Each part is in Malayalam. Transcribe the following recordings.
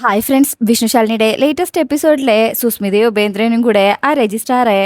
ഹായ് ഫ്രണ്ട്സ്, വിഷ്ണുശാലിനിയുടെ ലേറ്റസ്റ്റ് എപ്പിസോഡിലെ സുസ്മിതയും ഉപേന്ദ്രനും കൂടെ ആ രജിസ്ട്രാറെ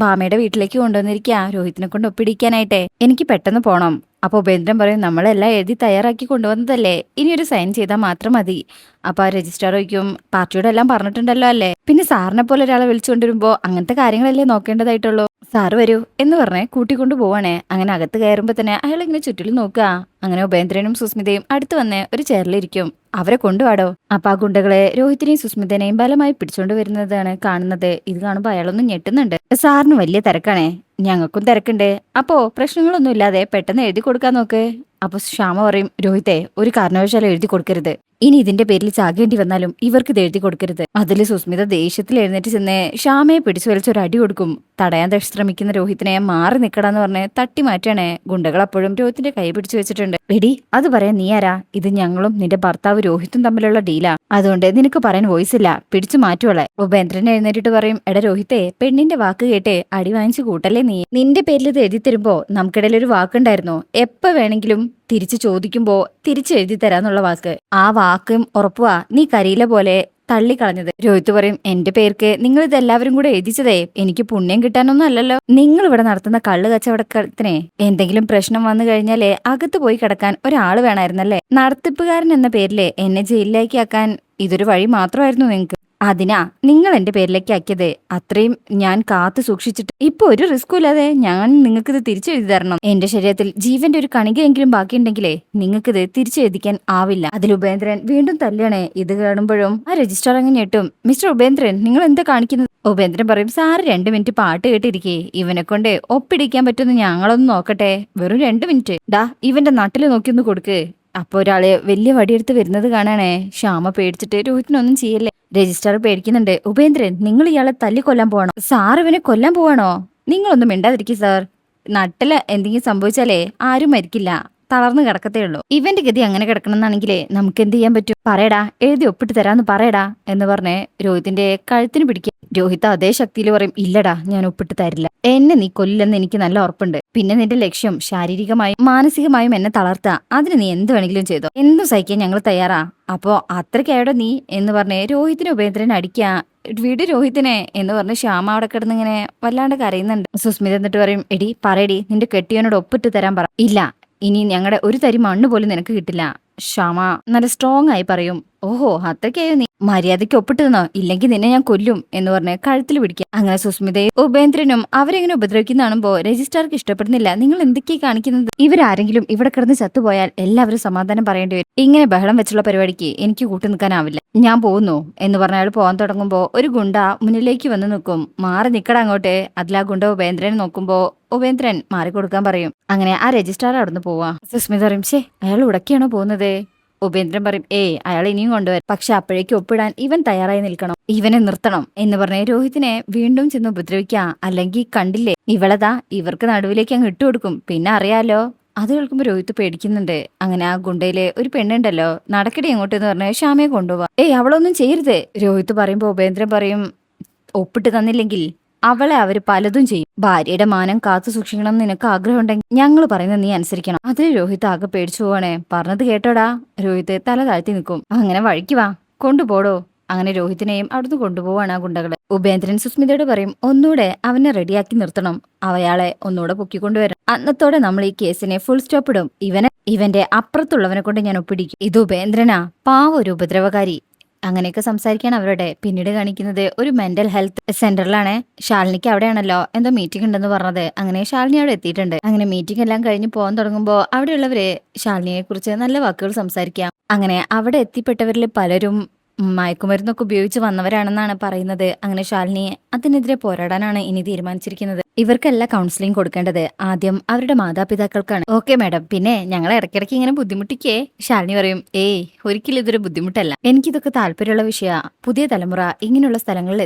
ഭാമയുടെ വീട്ടിലേക്ക് കൊണ്ടുവന്നിരിക്കുക രോഹിത്തിനെ കൊണ്ട് ഒപ്പിടിക്കാനായിട്ടെ. എനിക്ക് പെട്ടെന്ന് പോണം. അപ്പൊ ഉപേന്ദ്രൻ പറയും, നമ്മളെല്ലാം എഴുതി തയ്യാറാക്കി കൊണ്ടുവന്നതല്ലേ, ഇനി ഒരു സൈൻ ചെയ്താൽ മാത്രം മതി. അപ്പൊ ആ രജിസ്ട്രാർ ചോദിക്കും, പാർട്ടിയോട് എല്ലാം പറഞ്ഞിട്ടുണ്ടല്ലോ അല്ലേ, പിന്നെ സാറിനെ പോലെ ഒരാളെ വിളിച്ചുകൊണ്ടിരുമ്പോ അങ്ങനത്തെ കാര്യങ്ങളല്ലേ നോക്കേണ്ടതായിട്ടുള്ളൂ. സാറ് വരൂ എന്ന് പറഞ്ഞ് കൂട്ടിക്കൊണ്ടു പോവാണേ. അങ്ങനെ അകത്ത് കയറുമ്പോ തന്നെ അയാൾ ഇങ്ങനെ ചുറ്റിലും നോക്കുക. അങ്ങനെ ഉപേന്ദ്രനും സുസ്മിതയും അടുത്ത് വന്ന് ഒരു ചെയറിലിരിക്കും. അവരെ കൊണ്ടുവാടോ. അപ്പൊ ആ ഗുണ്ടകളെ രോഹിത്തിനെയും സുസ്മിതനെയും ബലമായി പിടിച്ചോണ്ട് വരുന്നതാണ് കാണുന്നത്. ഇത് കാണുമ്പോ അയാളൊന്നും ഞെട്ടുന്നുണ്ട്. സാറിന് വലിയ തിരക്കാണേ, ഞങ്ങൾക്കും തിരക്കുണ്ട്. അപ്പോ പ്രശ്നങ്ങളൊന്നും ഇല്ലാതെ പെട്ടെന്ന് എഴുതി കൊടുക്കാൻ നോക്ക്. അപ്പൊ ശ്യാമ പറയും, രോഹിത്തെ ഒരു കാരണവശാലും എഴുതി കൊടുക്കരുത്. ഇനി ഇതിന്റെ പേരിൽ ചാകേണ്ടി വന്നാലും ഇവർക്ക് ഇത് എഴുതി കൊടുക്കരുത്. അതില് സുസ്മിത ദേഷ്യത്തിൽ എഴുന്നേറ്റ് ചെന്ന് ശ്യാമയെ പിടിച്ചു വലിച്ചൊരു അടി കൊടുക്കും. തടയാൻ ശ്രമിക്കുന്ന രോഹിത്തിനെ മാറി നിക്കടാന്ന് പറഞ്ഞ് തട്ടി മാറ്റാണേ. ഗുണ്ടകൾ അപ്പോഴും രോഹിത്തിന്റെ കൈ പിടിച്ചു വെച്ചിട്ടുണ്ട്. എടി, അത് പറയാൻ നീ ആരാ? ഇത് ഞങ്ങളും നിന്റെ ഭർത്താവ് രോഹിത്തും തമ്മിലുള്ള ഡീലാ. അതുകൊണ്ട് നിനക്ക് പറയാൻ വോയിസ് ഇല്ല, പിടിച്ചു മാറ്റുവളെ. ഉപേന്ദ്രൻ എഴുന്നേറ്റിട്ട് പറയും, എടാ രോഹിത്തെ, പെണ്ണിന്റെ വാക്ക് കേട്ട് അടി വാങ്ങിച്ചു കൂട്ടല്ലേ നീ. നിന്റെ പേരിൽ ഇത് എഴുതി തരുമ്പോ നമുക്കിടയിൽ ഒരു വാക്കുണ്ടായിരുന്നു, എപ്പ വേണമെങ്കിലും തിരിച്ചു ചോദിക്കുമ്പോ തിരിച്ചു എഴുതി തരാന്നുള്ള വാക്ക്. ആ വാക്കും ഉറപ്പുവാ നീ കരിയില പോലെ തള്ളിക്കളഞ്ഞത്. രോഹിത്ത് പറയും, എന്റെ പേർക്ക് നിങ്ങൾ ഇതെല്ലാവരും കൂടെ എഴുതിച്ചതേ എനിക്ക് പുണ്യം കിട്ടാനൊന്നും അല്ലല്ലോ. നിങ്ങൾ ഇവിടെ നടത്തുന്ന കള്ള് കച്ചവടത്തിന് എന്തെങ്കിലും പ്രശ്നം വന്നു കഴിഞ്ഞാലേ അകത്ത് പോയി കിടക്കാൻ ഒരാള് വേണമായിരുന്നല്ലേ. നടത്തിപ്പുകാരൻ എന്ന പേരില് എന്നെ ജയിലിലേക്ക് ആക്കാൻ ഇതൊരു വഴി മാത്രമായിരുന്നു നിങ്ങൾക്ക്. അതിനാ നിങ്ങൾ എന്റെ പേരിലേക്ക് ആക്കിയത്. അത്രയും ഞാൻ കാത്തു സൂക്ഷിച്ചിട്ട് ഇപ്പൊ ഒരു റിസ്കും ഇല്ലാതെ ഞാൻ നിങ്ങൾക്ക് ഇത് തിരിച്ചെഴുതി തരണം. എന്റെ ശരീരത്തിൽ ജീവന്റെ ഒരു കണികയെങ്കിലും ബാക്കിയുണ്ടെങ്കിലേ നിങ്ങൾക്കിത് തിരിച്ചെഴുതിക്കാൻ ആവില്ല. അതിൽ ഉപേന്ദ്രൻ വീണ്ടും തല്ലുകയാണേ. ഇത് കാണുമ്പോഴും ആ രജിസ്ട്രാർ അങ്ങ് ഞെട്ടും. മിസ്റ്റർ ഉപേന്ദ്രൻ, നിങ്ങൾ എന്താ കാണിക്കുന്നത്? ഉപേന്ദ്രൻ പറയും, സാറ് 2 മിനിറ്റ് പാട്ട് കേട്ടിരിക്കേ, ഇവനെ കൊണ്ട് ഒപ്പിടിക്കാൻ പറ്റുമെന്ന് ഞങ്ങളൊന്ന് നോക്കട്ടെ. വെറും 2 മിനിറ്റ്. ഡാ, ഇവന്റെ നാട്ടില് നോക്കിയൊന്ന് കൊടുക്ക്. അപ്പൊ ഒരാള് വലിയ വടിയെടുത്ത് വരുന്നത് കാണാണേ. ശ്യാമ പേടിച്ചിട്ട് രോഹിത്തിനൊന്നും ചെയ്യല്ലേ. രജിസ്ട്രാർ പേടിക്കുന്നുണ്ട്. ഉപേന്ദ്രൻ, നിങ്ങൾ ഇയാളെ തല്ലിക്കൊല്ലാൻ പോവാണോ? സാർ ഇവനെ കൊല്ലാൻ പോവാണോ? നിങ്ങളൊന്നും മിണ്ടാതിരിക്കും സാർ. നട്ടില് എന്തെങ്കിലും സംഭവിച്ചാലേ ആരും മരിക്കില്ല, തളർന്നു കിടക്കത്തേ ഉള്ളൂ. ഇവന്റെ ഗതി അങ്ങനെ കിടക്കണമെന്നാണെങ്കിലേ നമുക്ക് എന്ത് ചെയ്യാൻ പറ്റും? പറയടാ, എഴുതി ഒപ്പിട്ട് തരാന്ന് പറയടാ എന്ന് പറഞ്ഞ് രോഹിത്തിന്റെ കഴുത്തിന് പിടിക്കുക. രോഹിത് അതേ ശക്തിയിൽ പറയും, ഇല്ലടാ, ഞാൻ ഒപ്പിട്ട് തരില്ല. എന്നെ നീ കൊല്ലില്ലെന്ന് എനിക്ക് നല്ല ഉറപ്പുണ്ട്. പിന്നെ നിന്റെ ലക്ഷ്യം ശാരീരികമായും മാനസികമായും എന്നെ തളർത്തുക. അതിന് നീ എന്ത് വേണമെങ്കിലും ചെയ്തോ, എന്തും സഹിക്കാൻ ഞങ്ങൾ തയ്യാറാ. അപ്പോ അത്രയ്ക്കായോടെ നീ എന്ന് പറഞ്ഞ് രോഹിത്തിനെ ഉപേന്ദ്രനെ അടിക്കുക. വീട് രോഹിത്തിനെ എന്ന് പറഞ്ഞ് ശ്യാമ അവിടെ കിടന്ന് ഇങ്ങനെ വല്ലാണ്ട് കരയുന്നുണ്ട്. സുസ്മിത എന്നിട്ട് പറയും, എടി പറയടി, നിന്റെ കെട്ടിയവനോട് ഒപ്പിട്ട് തരാൻ പറ. ഇല്ല, ഇനി ഞങ്ങളുടെ ഒരു തരി മണ്ണ് പോലും നിനക്ക് കിട്ടില്ല. ശ്യാമ നല്ല സ്ട്രോങ് ആയി പറയും. ഓഹോ, അത്രയ്ക്കായോ നീ? മര്യാദയ്ക്ക് ഒപ്പിട്ട് തന്നോ, ഇല്ലെങ്കിൽ നിന്നെ ഞാൻ കൊല്ലും എന്ന് പറഞ്ഞ് കഴുത്തിൽ പിടിക്കുക. അങ്ങനെ സുസ്മിതയും ഉപേന്ദ്രനും അവരെങ്ങനെ ഉപദ്രവിക്കുന്ന കാണുമ്പോ രജിസ്ട്രാർക്ക് ഇഷ്ടപ്പെടുന്നില്ല. നിങ്ങൾ എന്തൊക്കെയാ കാണിക്കുന്നത്? ഇവരാരെങ്കിലും ഇവിടെ കിടന്ന് ചത്തുപോയാൽ എല്ലാവരും സമാധാനം പറയേണ്ടി വരും. ഇങ്ങനെ ബഹളം വെച്ചുള്ള പരിപാടിക്ക് എനിക്ക് കൂട്ടു നിൽക്കാനാവില്ല. ഞാൻ പോകുന്നു എന്ന് പറഞ്ഞ അയാൾ പോകാൻ തുടങ്ങുമ്പോ ഒരു ഗുണ്ട മുന്നിലേക്ക് വന്ന് നിൽക്കും. മാറി നിക്കട അങ്ങോട്ട്. അതിലാ ഗുണ്ട ഉപേന്ദ്രനെ നോക്കുമ്പോ ഉപേന്ദ്രൻ മാറിക്കൊടുക്കാൻ പറയും. അങ്ങനെ ആ രജിസ്ട്രാർ അവിടുന്ന് പോവാ. സുസ്മിത പറയും, ഷേ, അയാൾ ഉടക്കിയാണോ പോകുന്നത്? ഉപേന്ദ്രൻ പറയും, ഏയ്, അയാൾ ഇനിയും കൊണ്ടുവരും. പക്ഷെ അപ്പോഴേക്ക് ഒപ്പിടാൻ ഇവൻ തയ്യാറായി നിൽക്കണം, ഇവനെ നിർത്തണം എന്ന് പറഞ്ഞ് രോഹിത്തിനെ വീണ്ടും ചെന്ന് ഉപദ്രവിക്കുക. അല്ലെങ്കിൽ കണ്ടില്ലേ, ഇവളതാ ഇവർക്ക് നടുവിലേക്ക് അങ്ങ് ഇട്ടുകൊടുക്കും. പിന്നെ അറിയാലോ. അത് കേൾക്കുമ്പോ രോഹിത്ത് പേടിക്കുന്നുണ്ട്. അങ്ങനെ ആ ഗുണ്ടയില് ഒരു പെണ്ണുണ്ടല്ലോ, നടക്കടി അങ്ങോട്ട് എന്ന് പറഞ്ഞ് ശ്യാമയെ കൊണ്ടുപോവാ. ഏയ്, അവളൊന്നും ചെയ്യരുത് രോഹിത്ത് പറയുമ്പോ ഉപേന്ദ്രൻ പറയും, ഒപ്പിട്ട് തന്നില്ലെങ്കിൽ അവളെ അവര് പലതും ചെയ്യും. ഭാര്യയുടെ മാനം കാത്തു സൂക്ഷിക്കണം നിനക്ക് ആഗ്രഹം ഉണ്ടെങ്കിൽ ഞങ്ങൾ പറയുന്നത് നീ അനുസരിക്കണം. അതിന് രോഹിത് ആകെ പേടിച്ചു പോവാണേ. പറഞ്ഞത് കേട്ടോടാ. രോഹിത് തല താഴ്ത്തി നിൽക്കും. അങ്ങനെ വഴിക്ക് വാ, കൊണ്ടുപോടോ. അങ്ങനെ രോഹിത്തിനെയും അവിടുന്ന് കൊണ്ടുപോവാണ് ആ ഗുണ്ടകളെ. ഉപേന്ദ്രൻ സുസ്മിതയോട് പറയും, ഒന്നുകൂടെ അവനെ റെഡിയാക്കി നിർത്തണം, അവയാളെ ഒന്നുകൂടെ പൊക്കിക്കൊണ്ടുവരണം. അന്നത്തോടെ നമ്മൾ ഈ കേസിനെ ഫുൾ സ്റ്റോപ്പ് ഇടും. ഇവന്റെ അപ്പുറത്തുള്ളവനെ കൊണ്ട് ഞാൻ ഒപ്പിടിക്കും. ഇത് ഉപേന്ദ്രനാ, പാവ ഒരു ഉപദ്രവകാരി. അങ്ങനെയൊക്കെ സംസാരിക്കാണ് അവരുടെ. പിന്നീട് കാണിക്കുന്നത് ഒരു മെന്റൽ ഹെൽത്ത് സെന്ററിലാണ്. ശാലിനിക്ക് അവിടെയാണല്ലോ എന്തോ മീറ്റിംഗ് ഉണ്ടെന്ന് പറഞ്ഞത്. അങ്ങനെ ശാലിനി അവിടെ എത്തിയിട്ടുണ്ട്. അങ്ങനെ മീറ്റിംഗ് എല്ലാം കഴിഞ്ഞ് പോകാൻ തുടങ്ങുമ്പോൾ അവിടെയുള്ളവര് ശാലിനിയെ കുറിച്ച് നല്ല വാക്കുകൾ സംസാരിക്കാം. അങ്ങനെ അവിടെ എത്തിപ്പെട്ടവരിൽ പലരും മയക്കുമരുന്നൊക്കെ ഉപയോഗിച്ച് വന്നവരാണെന്നാണ് പറയുന്നത്. അങ്ങനെ ശാലിനിയെ അതിനെതിരെ പോരാടാനാണ് ഇനി തീരുമാനിച്ചിരിക്കുന്നത്. ഇവർക്കെല്ലാം കൗൺസിലിംഗ് കൊടുക്കേണ്ടത് ആദ്യം അവരുടെ മാതാപിതാക്കൾക്കാണ്. ഓക്കെ മാഡം, പിന്നെ ഞങ്ങളെ ഇടയ്ക്കിടയ്ക്ക് ഇങ്ങനെ ബുദ്ധിമുട്ടിക്കേ. ശാലിനി പറയും, ഏയ്, ഒരിക്കലും ഇതൊരു ബുദ്ധിമുട്ടല്ല. എനിക്കിതൊക്കെ താല്പര്യമുള്ള വിഷയ. പുതിയ തലമുറ ഇങ്ങനെയുള്ള സ്ഥലങ്ങളിൽ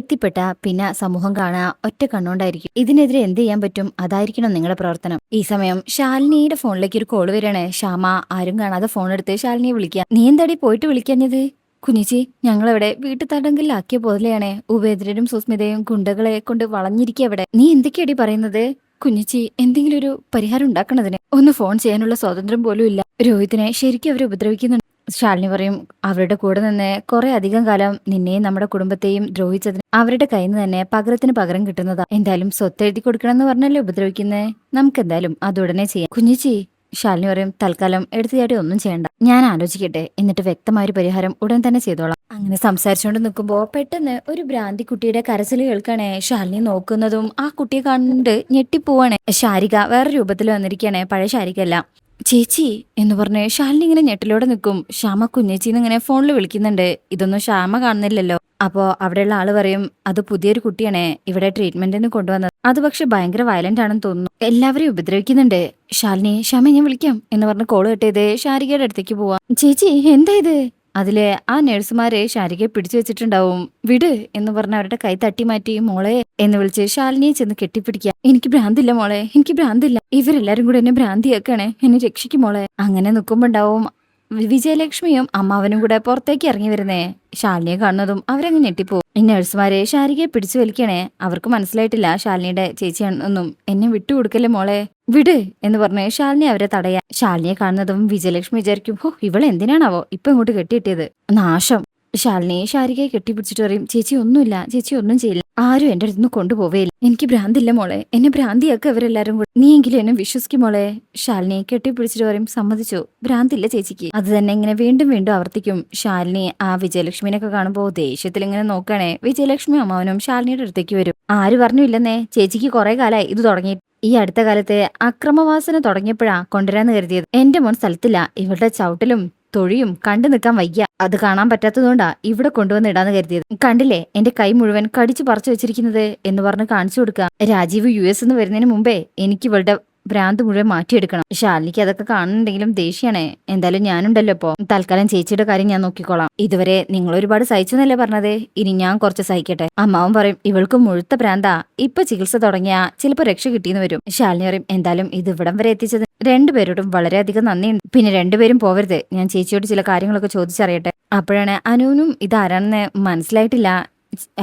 എത്തിപ്പെട്ട പിന്നെ സമൂഹം കാണാ ഒറ്റ കണ്ണുകൊണ്ടായിരിക്കും. ഇതിനെതിരെ എന്ത് ചെയ്യാൻ പറ്റും, അതായിരിക്കണം നിങ്ങളുടെ പ്രവർത്തനം. ഈ സമയം ശാലിനിയുടെ ഫോണിലേക്ക് ഒരു കോള് വരികയാണ്. ശ്യാമ ആരും കാണാതെ ഫോൺ എടുത്ത് ശാലിനിയെ വിളിക്കുക. നീ എന്താടി പോയിട്ട് വിളിക്കാഞ്ഞത്? കുഞ്ഞിച്ചി, ഞങ്ങളവിടെ വീട്ടു തടങ്കലിലാക്കിയ പോലെയാണ്. ഉപേന്ദ്രനും സുസ്മിതയും ഗുണ്ടകളെ കൊണ്ട് വളഞ്ഞിരിക്കുക അവിടെ. നീ എന്തൊക്കെയാടി പറയുന്നത്? കുഞ്ഞിച്ചി, എന്തെങ്കിലും ഒരു പരിഹാരം ഉണ്ടാക്കണതിന് ഒന്ന് ഫോൺ ചെയ്യാനുള്ള സ്വാതന്ത്ര്യം പോലും ഇല്ല. രോഹിത്തിനെ ശരിക്കും അവരെ ഉപദ്രവിക്കുന്നുണ്ട്. ശാലിനി പറയും, അവരുടെ കൂടെ നിന്ന് കുറെ അധികം കാലം നിന്നെയും നമ്മുടെ കുടുംബത്തെയും ദ്രോഹിച്ചതിന് അവരുടെ കയ്യിൽ നിന്ന് തന്നെ പകരത്തിന് പകരം കിട്ടുന്നതാ. എന്തായാലും സ്വത്ത് എഴുതി കൊടുക്കണം എന്ന് പറഞ്ഞല്ലേ ഉപദ്രവിക്കുന്നേ. നമുക്ക് എന്തായാലും അത് ഉടനെ ചെയ്യാം. കുഞ്ഞിച്ചി, ശാലിനി പറയും, തൽക്കാലം എടുത്തുചാടി ഒന്നും ചെയ്യണ്ട, ഞാൻ ആലോചിക്കട്ടെ, എന്നിട്ട് വ്യക്തമായൊരു പരിഹാരം ഉടൻ തന്നെ ചെയ്തോളാം. അങ്ങനെ സംസാരിച്ചുകൊണ്ട് നിൽക്കുമ്പോ പെട്ടെന്ന് ഒരു ഭ്രാന്തി കുട്ടിയുടെ കരച്ചിൽ കേൾക്കണേ. ശാലിനി നോക്കുന്നതും ആ കുട്ടിയെ കണ്ട് ഞെട്ടിപ്പോവാണേ. ശാരിക വേറെ രൂപത്തിൽ വന്നിരിക്കണേ, പഴയ ശാരികല്ല. ചേച്ചി എന്ന് പറഞ്ഞ് ശാലിനി ഇങ്ങനെ ഞെട്ടിലോടെ നിൽക്കും. ശ്യാമ കുഞ്ഞേച്ചിന്ന് ഇങ്ങനെ ഫോണിൽ വിളിക്കുന്നുണ്ട്. ഇതൊന്നും ശ്യാമ കാണുന്നില്ലല്ലോ. അപ്പോ അവിടെയുള്ള ആള് പറയും, അത് പുതിയൊരു കുട്ടിയാണേ ഇവിടെ ട്രീറ്റ്മെന്റിന് കൊണ്ടുവന്നത്. അത് പക്ഷെ ഭയങ്കര വയലന്റ് ആണെന്ന് തോന്നുന്നു, എല്ലാവരെയും ഉപദ്രവിക്കുന്നുണ്ട്. ശാലിനി, ശ്യാമ ഞാൻ വിളിക്കാം എന്ന് പറഞ്ഞ് കോള് കെട്ടിയത് ശാരികയുടെ അടുത്തേക്ക് പോവാ. ചേച്ചി എന്താ ഇത്? അതിലെ ആ നഴ്സുമാരെ ശാരികയെ പിടിച്ചു വെച്ചിട്ടുണ്ടാവും. വിട് എന്ന് പറഞ്ഞ അവരുടെ കൈ തട്ടി മാറ്റി, മോളെ എന്ന് വിളിച്ച് ശാലിനിയെ ചെന്ന് കെട്ടിപ്പിടിക്കുക. എനിക്ക് ഭ്രാന്തില്ല മോളെ, എനിക്ക് ഭ്രാന്തില്ല, ഇവരെല്ലാരും കൂടെ എന്നെ ഭ്രാന്തിയാക്കണേ, എന്നെ രക്ഷിക്കും മോളെ. അങ്ങനെ നിൽക്കുമ്പോണ്ടാവും വിജയലക്ഷ്മിയും അമ്മാവനും കൂടെ പുറത്തേക്ക് ഇറങ്ങി വരുന്നേ. ശാലിനിയെ കാണുന്നതും അവരങ്ങ് ഞെട്ടിപ്പോ. ഈ നഴ്സുമാരെ ശാരികയെ പിടിച്ചു വലിക്കണേ. അവർക്ക് മനസ്സിലായിട്ടില്ല ശാലിനിയുടെ ചേച്ചിയാണെന്നും. എന്നെ വിട്ടുകൊടുക്കല്ലേ മോളെ, വിട് എന്ന് പറഞ്ഞ് ശാലിനി അവരെ തടയാ. ശാലിനിയെ കാണുന്നതും വിജയലക്ഷ്മി വിചാരിക്കും, ഹോ ഇവളെന്തിനാണാവോ ഇപ്പൊ ഇങ്ങോട്ട് കെട്ടിയിട്ടിയത്, നാശം. ശാലിനി ശാരികയെ കെട്ടിപ്പിടിച്ചിട്ട് പറയും, ചേച്ചി ഒന്നുമില്ല, ചേച്ചി ഒന്നും ചെയ്യില്ല, ആരും എന്റെ അടുത്ത് നിന്ന് കൊണ്ടുപോവേയില്ല, എനിക്ക് ഭ്രാന്തില്ല മോളെ, എന്നെ ഭ്രാന്തിയാക്കുക അവരെല്ലാരും കൂടെ, നീ എങ്കിലും എന്നെ വിശ്വസിക്കും മോളെ. ശാലിനി കെട്ടിപ്പിടിച്ചിട്ട് പറയും, സമ്മതിച്ചു, ഭ്രാന്തില്ല ചേച്ചിക്ക്. അത് തന്നെ ഇങ്ങനെ വീണ്ടും വീണ്ടും ആവർത്തിക്കും. ശാലിനി ആ വിജയലക്ഷ്മിനൊക്കെ കാണുമ്പോ ദേഷ്യത്തിൽ ഇങ്ങനെ നോക്കണേ. വിജയലക്ഷ്മി അമ്മാവനും ശാലിനിയുടെ അടുത്തേക്ക് വരും. ആര് പറഞ്ഞില്ലെന്നേ, ചേച്ചിക്ക് കുറെ കാലമായി ഇത് തുടങ്ങി. ഈ അടുത്ത കാലത്തെ അക്രമവാസന തുടങ്ങിയപ്പോഴാ കൊണ്ടുവരാന്ന് കരുതിയത്. എന്റെ മോൻ സ്ഥലത്തില്ല, ഇവളുടെ ചവിട്ടലും തൊഴിയും കണ്ടു നിൽക്കാൻ വയ്യ, അത് കാണാൻ പറ്റാത്തതുകൊണ്ടാ ഇവിടെ കൊണ്ടുവന്ന് ഇടാന്ന് കരുതിയത്. കണ്ടില്ലേ എന്റെ കൈ മുഴുവൻ കടിച്ചു പറിച്ചു വെച്ചിരിക്കുന്നത് എന്ന് പറഞ്ഞ് കാണിച്ചു കൊടുക്കുക. രാജീവ് US നിന്ന് വരുന്നതിന് മുമ്പേ എനിക്ക് ഇവളുടെ ഭ്രാന്ത് മുഴുവൻ മാറ്റിയെടുക്കണം. ശാലിനിക്ക് അതൊക്കെ കാണുന്നുണ്ടെങ്കിലും ദേഷ്യാണേ. എന്തായാലും ഞാനുണ്ടല്ലോ ഇപ്പൊ, തൽക്കാലം ചേച്ചിയുടെ കാര്യം ഞാൻ നോക്കിക്കോളാം. ഇതുവരെ നിങ്ങൾ ഒരുപാട് സഹിച്ചെന്നല്ലേ പറഞ്ഞത്, ഇനി ഞാൻ കുറച്ച് സഹിക്കട്ടെ. അമ്മാവൻ പറയും, ഇവൾക്ക് മുഴുത്ത ഭ്രാന്താ, ഇപ്പൊ ചികിത്സ തുടങ്ങിയാ ചിലപ്പോ രക്ഷ കിട്ടിയെന്ന് വരും. ശാലിനി പറയും, എന്തായാലും ഇത് ഇവിടം വരെ എത്തിച്ചത് രണ്ടുപേരോടും വളരെയധികം നന്ദിയുണ്ട്. പിന്നെ രണ്ടുപേരും പോവരുത്, ഞാൻ ചേച്ചിയോട് ചില കാര്യങ്ങളൊക്കെ ചോദിച്ചറിയട്ടെ. അപ്പോഴാണ് അനുവിനും ഇതാരാണെന്ന് മനസ്സിലായിട്ടില്ല.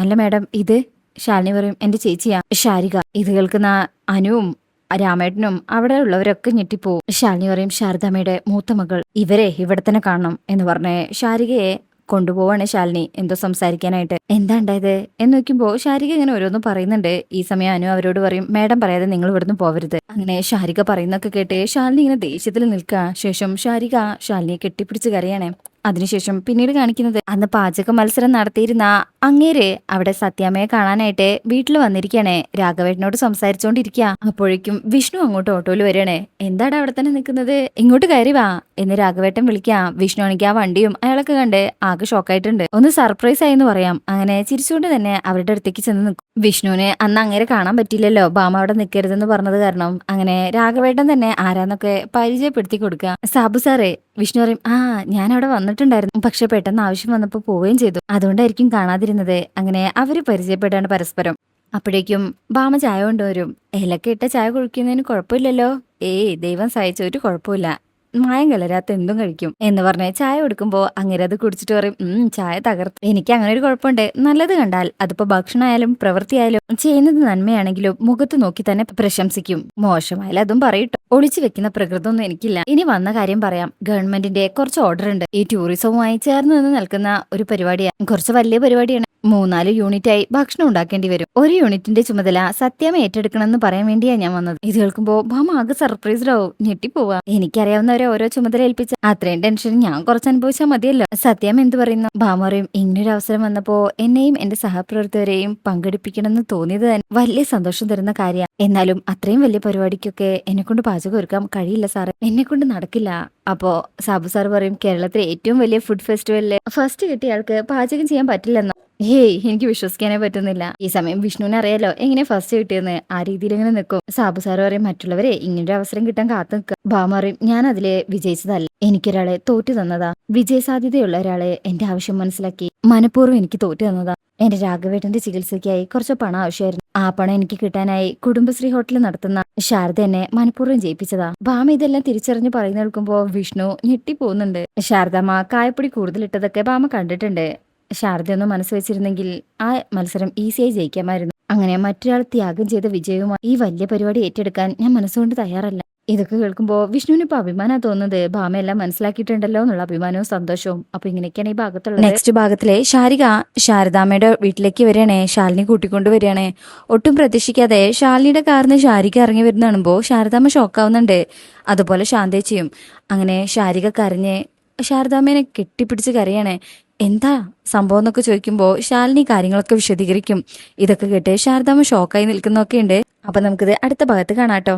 അല്ല മാഡം ഇത്? ശാലിനി പറയും, എന്റെ ചേച്ചിയാ ശാരിക. ഇത് കേൾക്കുന്ന അനുവും രാമേട്ടനും അവിടെ ഉള്ളവരൊക്കെ ഞെട്ടിപ്പോവും. ശാലിനി പറയും, ശാരദാമ്മയുടെ മൂത്ത മകൾ, ഇവരെ ഇവിടെ തന്നെ കാണണം എന്ന് പറഞ്ഞ് ശാരികയെ കൊണ്ടുപോവാണ്. ശാലിനി എന്തോ സംസാരിക്കാനായിട്ട്. എന്താ ഉണ്ടായത് എന്ന് നോക്കുമ്പോ ശാരിക ഇങ്ങനെ ഓരോന്നും പറയുന്നുണ്ട്. ഈ സമയം അനു അവരോട് പറയും, മേഡം പറയാതെ നിങ്ങൾ ഇവിടുന്ന് പോവരുത്. അങ്ങനെ ശാരിക പറയുന്നൊക്കെ കേട്ട് ശാലിനി ഇങ്ങനെ ദേഷ്യത്തിൽ നിൽക്കുക. ശേഷം ശാരിക ശാലിനിയെ കെട്ടിപ്പിടിച്ച് കരയാണ്. അതിനുശേഷം പിന്നീട് കാണിക്കുന്നത്, അന്ന് പാചക മത്സരം നടത്തിയിരുന്ന അങ്ങേര് അവിടെ സത്യാമ്മയെ കാണാനായിട്ട് വീട്ടിൽ വന്നിരിക്കണേ. രാഘവേട്ടനോട് സംസാരിച്ചോണ്ടിരിക്കുക. അപ്പോഴേക്കും വിഷ്ണു അങ്ങോട്ട് ഓട്ടോയിൽ വരണേ. എന്താടാ അവിടെ തന്നെ നിൽക്കുന്നത്, ഇങ്ങോട്ട് കയറി വാ എന്ന് രാഘവേട്ടൻ വിളിക്കാം. വിഷ്ണു ആണെങ്കിൽ ആ വണ്ടിയും അയാളൊക്കെ കണ്ട് ആകെ ഷോക്കായിട്ടുണ്ട്. ഒന്ന് സർപ്രൈസ് ആയെന്ന് പറയാം. അങ്ങനെ ചിരിച്ചുകൊണ്ട് തന്നെ അവരുടെ അടുത്തേക്ക് ചെന്ന് നിൽക്കും. വിഷ്ണുവിന് അന്ന് അങ്ങേരെ കാണാൻ പറ്റിയില്ലല്ലോ, ബാമ അവിടെ നിൽക്കരുതെന്ന് പറഞ്ഞത് കാരണം. അങ്ങനെ രാഘവേട്ടൻ തന്നെ ആരാന്നൊക്കെ പരിചയപ്പെടുത്തി കൊടുക്കുക. സാബു സാറേ. വിഷ്ണു പറയും, ആ ഞാൻ അവിടെ വന്നിട്ടുണ്ടായിരുന്നു, പക്ഷെ പെട്ടെന്ന് ആവശ്യം വന്നപ്പോൾ പോവുകയും ചെയ്തു, അതുകൊണ്ടായിരിക്കും കാണാതിരുന്നത്. അങ്ങനെ അവര് പരിചയപ്പെട്ടാണ് പരസ്പരം. അപ്പോഴേക്കും ബാമ ചായ കൊണ്ടുവരും. ഏലക്ക ഇട്ട ചായ കുടിക്കുന്നതിന് കുഴപ്പമില്ലല്ലോ. ഏയ് ദൈവം സഹായിച്ച ഒരു കുഴപ്പമില്ല, മായം കലരാത്ത എന്തും കഴിക്കും എന്ന് പറഞ്ഞ് ചായ കൊടുക്കുമ്പോ അങ്ങനെ അത് കുടിച്ചിട്ട് പറയും, ചായ തകർത്ത്. എനിക്ക് അങ്ങനെ ഒരു കുഴപ്പമുണ്ട്, നല്ലത് കണ്ടാൽ അതിപ്പോ ഭക്ഷണമായാലും പ്രവൃത്തിയായാലും ചെയ്യുന്നത് നന്മയാണെങ്കിലും മുഖത്ത് നോക്കി തന്നെ പ്രശംസിക്കും, മോശമായാലും അതും പറയട്ടോ. ഒളിച്ചു വെക്കുന്ന പ്രകൃതമൊന്നും എനിക്കില്ല. ഇനി വന്ന കാര്യം പറയാം. ഗവൺമെന്റിന്റെ കുറച്ച് ഓർഡർ ഉണ്ട്. ഈ ടൂറിസവുമായി ചേർന്ന് നിന്ന് നിൽക്കുന്ന ഒരു പരിപാടിയാണ്, കുറച്ച് വലിയ പരിപാടിയാണ്. 3-4 യൂണിറ്റായി ഭക്ഷണം ഉണ്ടാക്കേണ്ടി വരും. ഒരു യൂണിറ്റിന്റെ ചുമതല സത്യാമ്മ ഏറ്റെടുക്കണമെന്ന് പറയാൻ വേണ്ടിയാ ഞാൻ വന്നത്. ഇത് കേൾക്കുമ്പോ ഭാമ ആകെ സർപ്രൈസ്ഡാവും, ഞെട്ടിപ്പോവാ. എനിക്കറിയാവുന്നവരെ ഓരോ ചുമതല ഏൽപ്പിച്ച അത്രയും ടെൻഷൻ ഞാൻ കുറച്ച് അനുഭവിച്ചാൽ മതിയല്ലോ. സത്യാമ്മ എന്ത് പറയുന്നു? ഭാമ പറയും, ഇങ്ങനൊരു അവസരം വന്നപ്പോ എന്നെയും എന്റെ സഹപ്രവർത്തകരെയും പങ്കെടുപ്പിക്കണമെന്ന് തോന്നിയത് തന്നെ വലിയ സന്തോഷം തരുന്ന കാര്യമാണ്. എന്നാലും അത്രയും വലിയ പരിപാടിക്കൊക്കെ എന്നെ കൊണ്ട് പാചകം ഒരുക്കാൻ കഴിയില്ല സാറേ, എന്നെ കൊണ്ട് നടക്കില്ല. അപ്പോ സാബു സാർ പറയും, കേരളത്തിലെ ഏറ്റവും വലിയ ഫുഡ് ഫെസ്റ്റിവലില് ഫസ്റ്റ് കിട്ടിയ ആൾക്ക് പാചകം ചെയ്യാൻ പറ്റില്ലെന്നോ? ഹേയ് എനിക്ക് വിശ്വസിക്കാനേ പറ്റുന്നില്ല. ഈ സമയം വിഷ്ണുവിനെ അറിയാലോ എങ്ങനെ ഫസ്റ്റ് കിട്ടിയെന്ന്. ആ രീതിയിൽ ഇങ്ങനെ നിൽക്കും. സാബു സാർ പറയും, മറ്റുള്ളവരെ ഇങ്ങനൊരു അവസരം കിട്ടാൻ കാത്തു നിൽക്കുക. ഭാമ പറയും, ഞാൻ അതിലെ വിജയിച്ചതല്ല, എനിക്കൊരാളെ തോറ്റു തന്നതാ. വിജയ സാധ്യതയുള്ള ഒരാളെ എന്റെ ആവശ്യം മനസ്സിലാക്കി മനഃപൂർവ്വം എനിക്ക് തോറ്റു തന്നതാ. എന്റെ രാഘവേട്ടന്റെ ചികിത്സയ്ക്കായി കുറച്ച് പണം ആവശ്യമായിരുന്നു. ആ പണം എനിക്ക് കിട്ടാനായി കുടുംബശ്രീ ഹോട്ടൽ നടത്തുന്ന ശാരദ എന്നെ മനഃപൂർവ്വം ജയിപ്പിച്ചതാ. ഭാമ ഇതെല്ലാം തിരിച്ചറിഞ്ഞ് പറയുന്ന കേൾക്കുമ്പോ വിഷ്ണു ഞെട്ടിപ്പോകുന്നുണ്ട്. ശാരദാമ്മ കായപ്പൊടി കൂടുതലിട്ടതൊക്കെ ഭാമ കണ്ടിട്ടുണ്ട്. ശാരദയൊന്നും മനസ്സ് വെച്ചിരുന്നെങ്കിൽ ആ മത്സരം ഈസിയായി ജയിക്കാമായിരുന്നു. അങ്ങനെ മറ്റൊരാൾ ത്യാഗം ചെയ്ത വിജയവുമായി ഈ വലിയ പരിപാടി ഏറ്റെടുക്കാൻ ഞാൻ മനസ്സുകൊണ്ട് തയ്യാറല്ല. ഇതൊക്കെ കേൾക്കുമ്പോൾ വിഷ്ണുവിന് ഇപ്പൊ അഭിമാനം തോന്നുന്നത് ഭാമയെല്ലാം മനസ്സിലാക്കിയിട്ടുണ്ടല്ലോ എന്നുള്ള അഭിമാനവും സന്തോഷവും. അപ്പൊ ഇങ്ങനെയൊക്കെയാണ് ഈ ഭാഗത്തുള്ളത്. നെക്സ്റ്റ് ഭാഗത്തിലെ ശാരിക ശാരദാമ്മയുടെ വീട്ടിലേക്ക് വരികയാണേ, ശാലിനി കൂട്ടിക്കൊണ്ട് വരികയാണേ. ഒട്ടും പ്രതീക്ഷിക്കാതെ ശാലിനിയുടെ കാറിന് ശാരിക ഇറങ്ങി വരുന്ന കാണുമ്പോൾ ശാരദാമ്മ ഷോക്കാവുന്നുണ്ട്. അതുപോലെ ശാന്തേച്ചിയും. അങ്ങനെ ശാരിക കരഞ്ഞ് ശാരദാമ്മേനെ കെട്ടിപ്പിടിച്ച് കരയാണ്. എന്താ സംഭവം എന്നൊക്കെ ചോദിക്കുമ്പോൾ ശാലിനി കാര്യങ്ങളൊക്കെ വിശദീകരിക്കും. ഇതൊക്കെ കേട്ട് ശാരദാമ്മ ഷോക്കായി നിൽക്കുന്നൊക്കെ ഉണ്ട്. അപ്പൊ നമുക്കിത് അടുത്ത ഭാഗത്ത് കാണാട്ടോ.